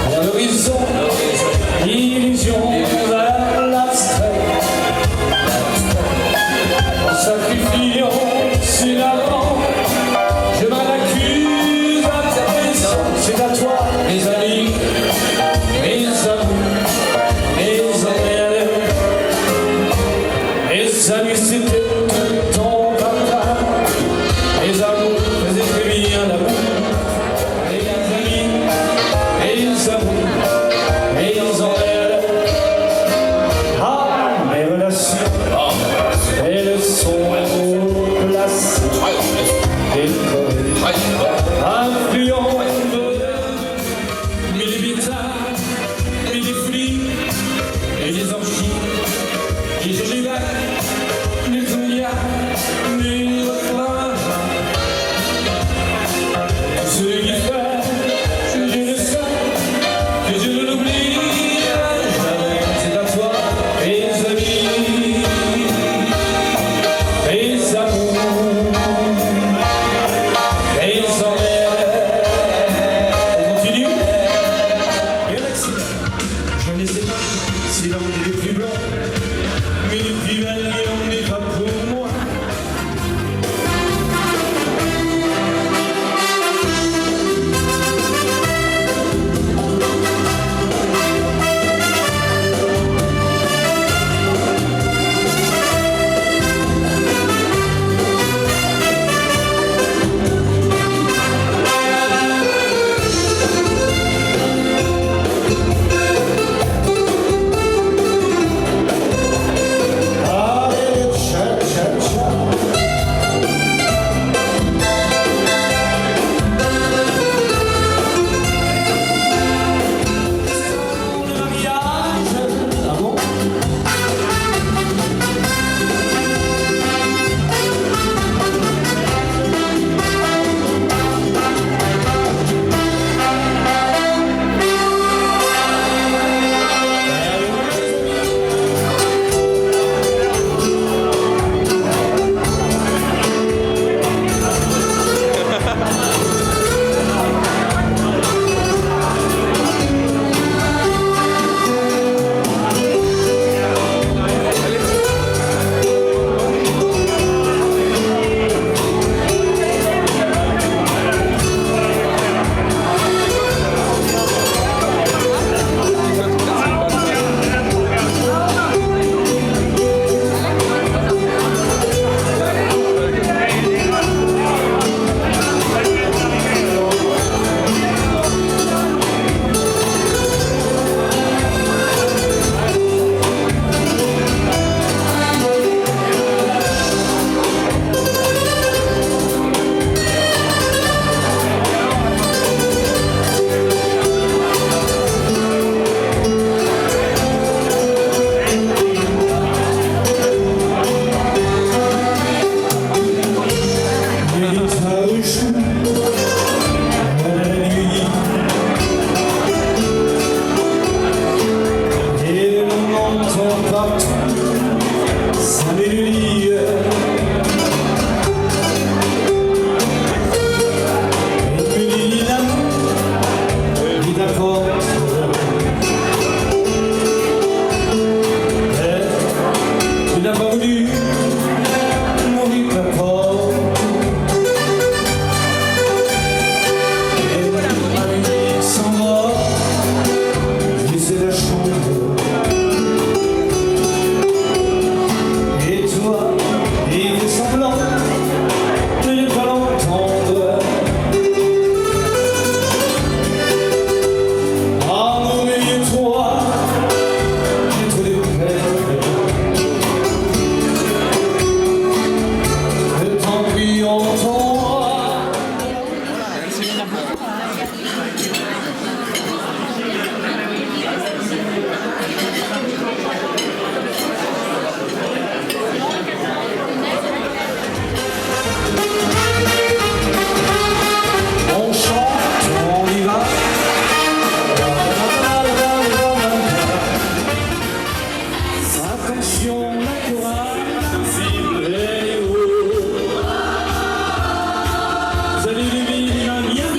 À l'horizon, illusion vers l'abstrait. En sacrifiant sur l'avant, je m'en accuse à ta raison. C'est à toi, mes amis, mes amours, mes emmerdes. Mes amis, c'était tout ton papa. Mes amours faisaient très bien l'amour. Mes amis, mes amours, mes emmerdes. Ah, mes relations, elles sont placées, décorées, influentes. Mais les guitares, mais les flics, et les orgies, et les gélacs, les ouïas, les refrains. Tout ce qui fait, je le sais, que je ne l'oublierai jamais. C'est à toi, mes amis, mes amours, mes emmerdes. On continue? Et Alexis, je ne sais pas si l'on est les plus blancs, mais les plus belles, on n'est pas pour moi. Salut les filles,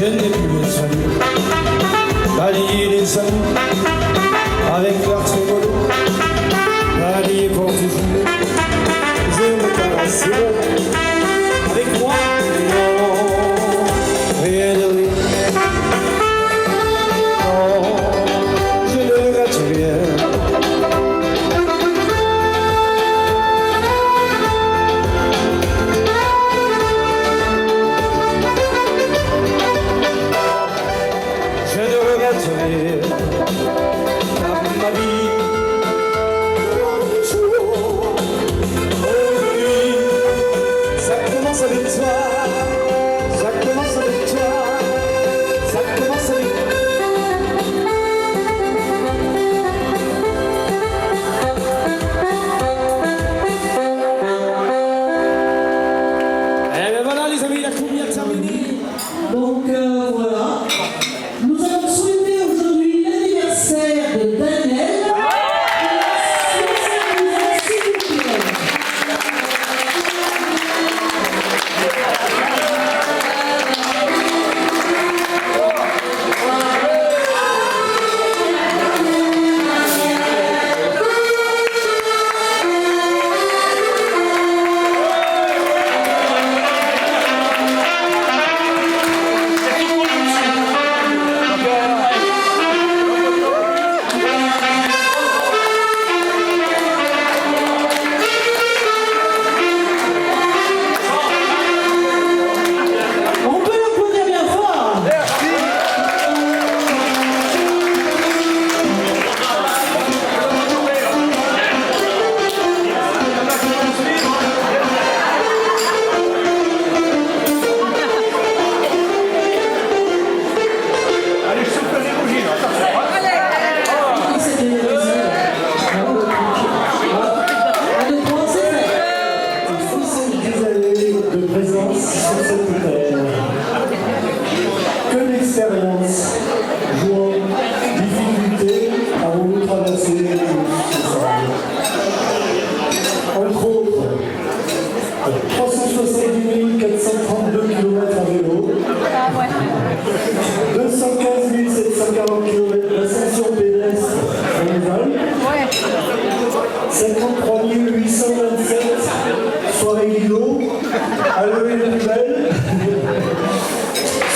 je n'ai plus besoin d'allier les amours avec leur trémolo, alliés pour toujours. Je me caresse avec moi, non, rien de rien. Non, je ne regrette rien. Ma vie, aujourd'hui, ça commence avec toi, ça commence avec toi, ça commence avec toi. Et bien voilà les amis, la cumbia terminée. Donc voilà, nous allons souhaiter aujourd'hui l'anniversaire de Daniel. 70 années de présence sur cette terre. Que d'expérience, joie, difficulté avons-nous traversé tous ensemble. Entre autres, 370 432 km à vélo, 215 740 km d'ascension pédestre en Val, 53 827 soirées guido, à lever les poubelles,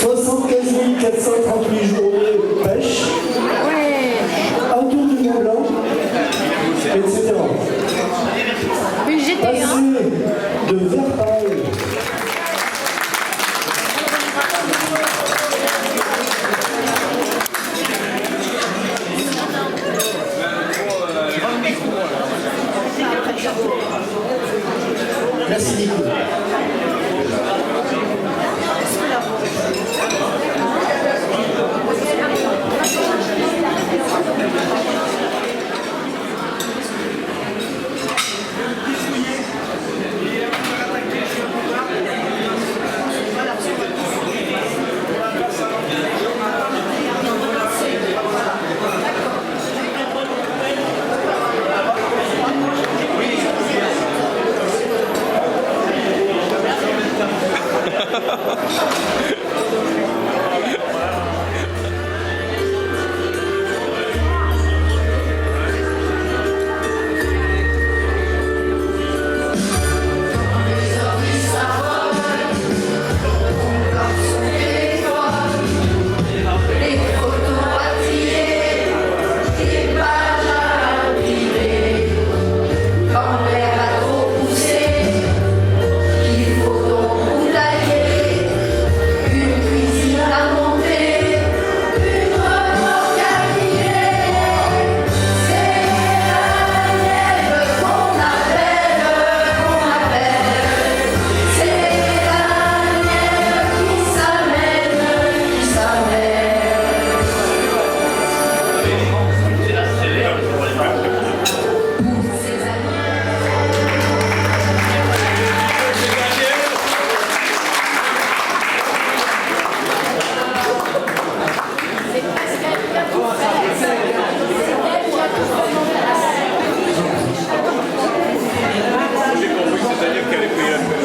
75 438 journées de pêche, un tour du Mont Blanc, etc. Passer de Verpaille Merci Nico.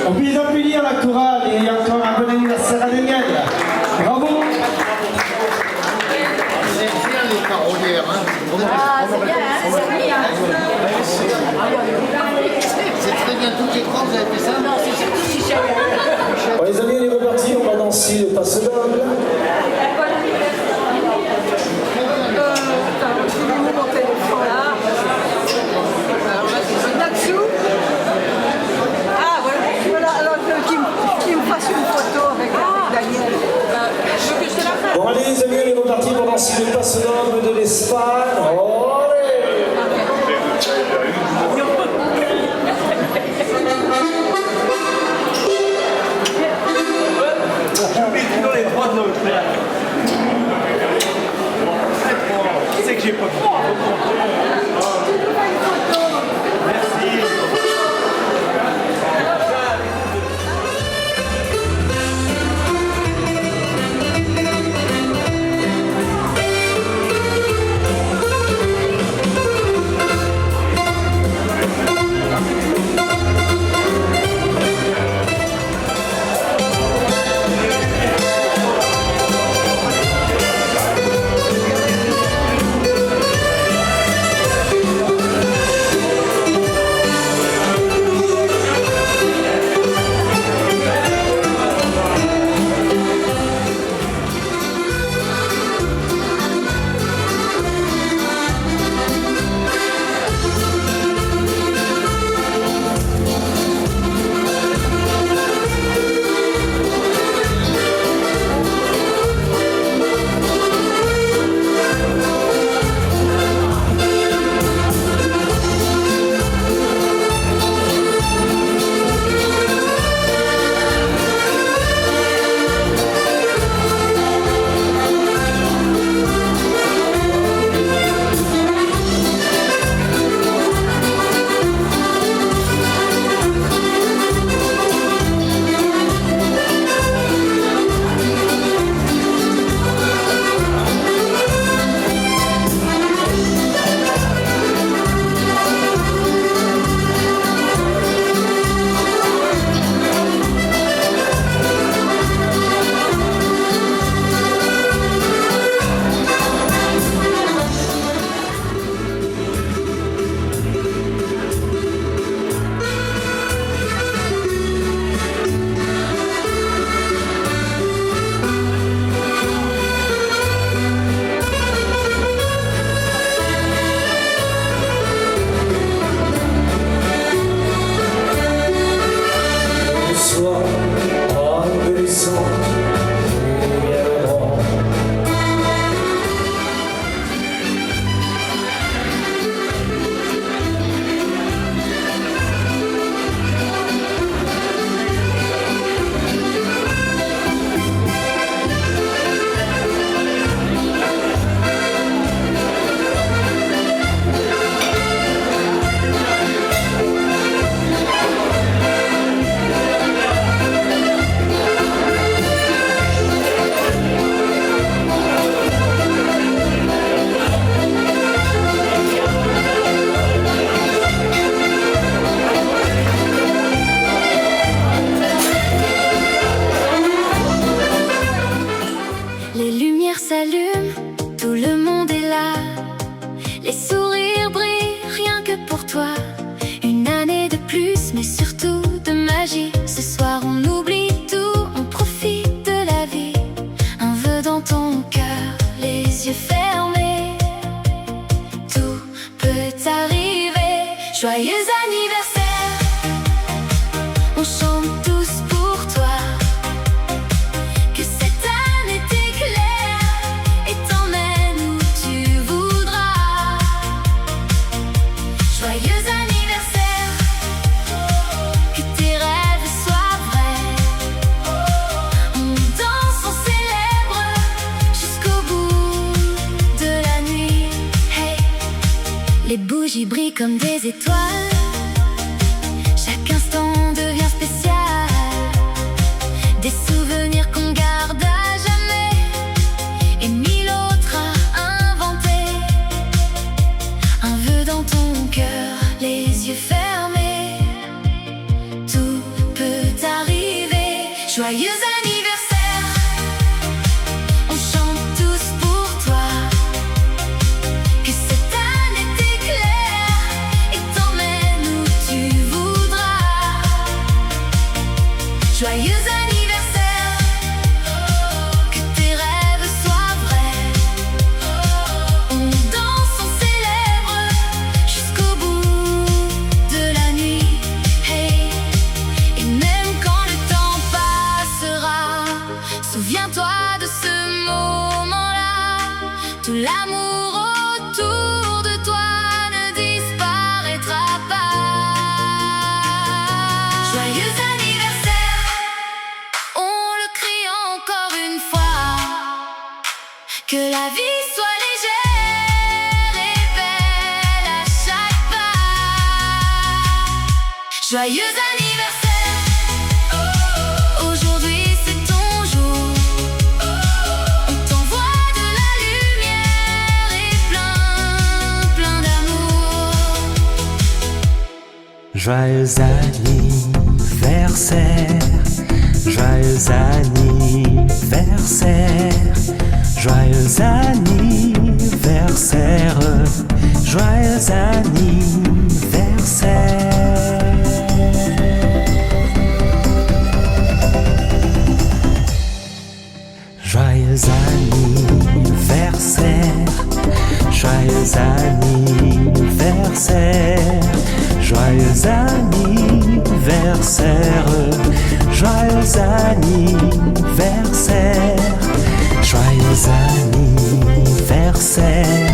On peut les appuyer la chorale et encore un bon anniversaire à Daniel. Bravo. C'est bien les parolières, hein. Ah, c'est bien, hein, c'est bien. C'est très bien, tout écran, vous avez fait ça? Non, c'est surtout Michel. Bon, les amis, on est reparti, on va danser le passe d'angle. Mon téléphone là. Naxou. Ah, voilà, alors qu'il me fasse une photo avec Daniel. Je veux que je te la fasse. Bon, allez, les amis, on est reparti pour danser le passe d'angle de l'Espagne. C'est que j'ai pas toi, adolescent, réellement. Les lumières s'allument, tout le monde est là. Les sourires brillent rien que pour toi. Une année de plus, mais surtout de magie. Ce soir on oublie tout, on profite de la vie. Un vœu dans ton cœur, les yeux fermés. Tout peut arriver. Joyeux anniversaire, on chante tous pour toi. Que cette année t'éclaire et t'emmène où tu voudras. Joyeux anniversaire, que tes rêves soient vrais. On danse, on célèbre jusqu'au bout de la nuit. Hey, les bougies brillent comme des étoiles. Chaque instant devient spécial. Des souvenirs qu'on garde à jamais et mille autres à inventer. Un vœu dans ton cœur, les yeux fermés. Tout peut arriver. Joyeux anniversaire, on chante tous pour toi. Que cette année t'éclaire et t'emmène où tu voudras. Joyeux anniversaire, que tes rêves soient vrais. On danse, on célèbre jusqu'au bout de la nuit. Hey, et même quand le temps passera, souviens-toi de ce moment-là. Tout l'amour autour de toi ne disparaîtra pas. Joyeux anniversaire, on le crie encore une fois. Que la vie soit légère et belle à chaque pas. Joyeux anniversaire, aujourd'hui c'est ton jour. On t'envoie de la lumière et plein d'amour. Joyeux anniversaire, joyeux anniversaire, joyeux anniversaire, joyeux anniversaire. Joyeux anniversaire, joyeux anniversaire, joyeux anniversaire, joyeux anniversaire, joyeux anniversaire,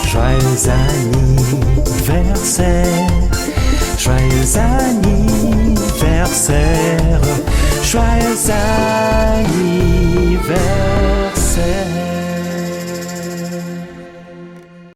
joyeux anniversaire, joyeux anniversaire, joyeux anniversaire.